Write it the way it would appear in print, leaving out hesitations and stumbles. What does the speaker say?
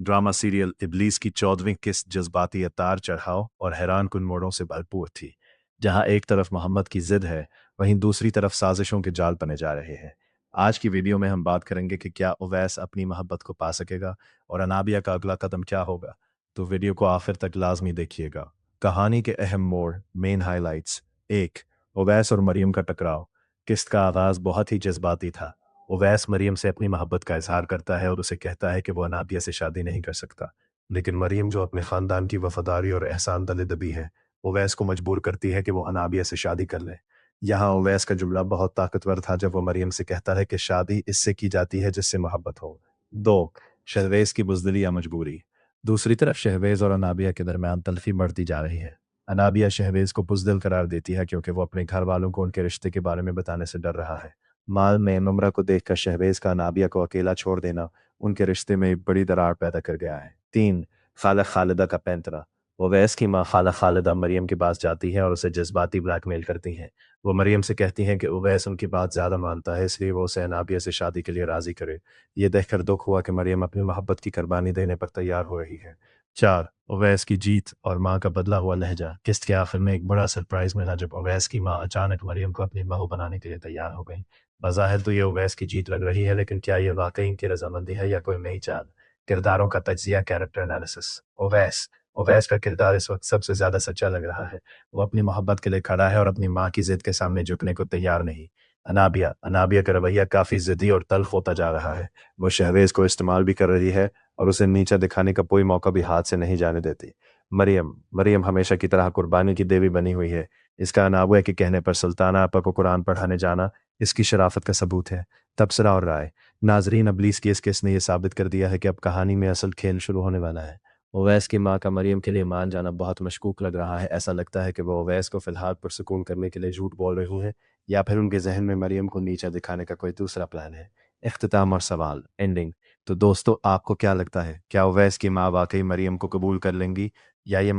Drama serial इब्लीस की 14वीं किस्त जज्बाती अतार चढ़ाव और हैरान कुन मोड़ों से भरपूर थी। जहां एक तरफ मोहम्मद की जिद है, वहीं दूसरी तरफ साजिशों के जाल बने जा रहे हैं। आज की वीडियो में हम बात करेंगे कि क्या उवैस अपनी मोहब्बत को पा सकेगा और अनाबिया का अगला कदम क्या होगा। तो वीडियो को आखिर तक लाजमी देखिएगा। कहानी के अहम मोड़, मेन हाइलाइट्स। 1, उवैस और मरियम का टकराव। किस्त का आगाज बहुत ही जज्बाती था। उवैस मरियम से अपनी मोहब्बत का इजहार करता है और उसे कहता है कि वो अनाबिया से शादी नहीं कर सकता। लेकिन मरियम, जो अपने खानदान की वफादारी और एहसान तले दबी है, उवैस को मजबूर करती है कि वो अनाबिया से शादी कर ले। यहाँ उवैस का जुमला बहुत ताकतवर था जब वो मरियम से कहता है कि शादी इससे की जाती है जिससे मोहब्बत हो। 2, शहवेज की बुज़दिली या मजबूरी। दूसरी तरफ शहवेज और अनाबिया के दरमियान तल्फी बढ़ती जा रही है। अनाबिया शहवेज को बुज़दिल करार देती है क्योंकि वो अपने घर वालों को उनके रिश्ते के बारे में बताने से डर रहा है। माल में नम्रा को देखकर शहवेज का अनाबिया को अकेला छोड़ देना उनके रिश्ते में एक बड़ी दरार पैदा कर गया है। 3, खाला खालिदा का पैंतरा। उवैस की माँ खाला खालिदा मरियम के पास जाती है और उसे जज्बाती ब्लैकमेल करती हैं। वो मरियम से कहती हैं कि उवैस उनकी बात ज़्यादा मानता है, इसलिए वो उसे अनाबिया से शादी के लिए राज़ी करे। ये देखकर दुख हुआ कि मरियम अपनी मोहब्बत की कुर्बानी देने पर तैयार हो रही है। 4, उवैस की जीत और माँ का बदला हुआ लहजा। किस्त के आखिर में एक बड़ा सरप्राइज मिला जब उवैस की माँ अचानक मरियम को अपनी बहू बनाने के लिए तैयार हो गई। बज़ाहिर तो ये उवैस की जीत लग रही है, लेकिन क्या ये वाकई इनकी रजामंदी है या कोई नई चाल। किरदारों का तज्जिया, कैरेक्टर एनालिसिस। उवैस उवैस का किरदार इस वक्त सबसे ज्यादा सच्चा लग रहा है। वो अपनी मोहब्बत के लिए खड़ा है और अपनी माँ की जिद के सामने झुकने को तैयार नहीं। अनाबिया अनाबिया का रवैया काफी जिद्दी और तल्ख होता जा रहा है। वो शहवेज को इस्तेमाल भी कर रही है और उसे नीचा दिखाने का कोई मौका भी हाथ से नहीं जाने देती। मरियम मरियम हमेशा की तरह कुर्बानी की देवी बनी हुई है। इसका अनाबिया के कहने पर सुल्ताना आपा को कुरान पढ़ाने जाना इसकी शराफत का सबूत है। तबसरा और राय। नाजरीन, इब्लीस की इस केस ने यह साबित कर दिया है कि अब कहानी में असल खेल शुरू होने वाला है। ओवैस की माँ का मरियम के लिए मान जाना बहुत मशकूक लग रहा है। ऐसा लगता है कि वो ओवैस को फिलहाल पुरसुकून करने के लिए झूठ बोल रही हैं, या फिर उनके जहन में मरियम को नीचा दिखाने का कोई दूसरा प्लान है। इख्तिताम और सवाल, एंडिंग। तो दोस्तों, आपको क्या लगता है, क्या ओवैस की माँ वाकई मरियम को कबूल कर लेंगी, या ये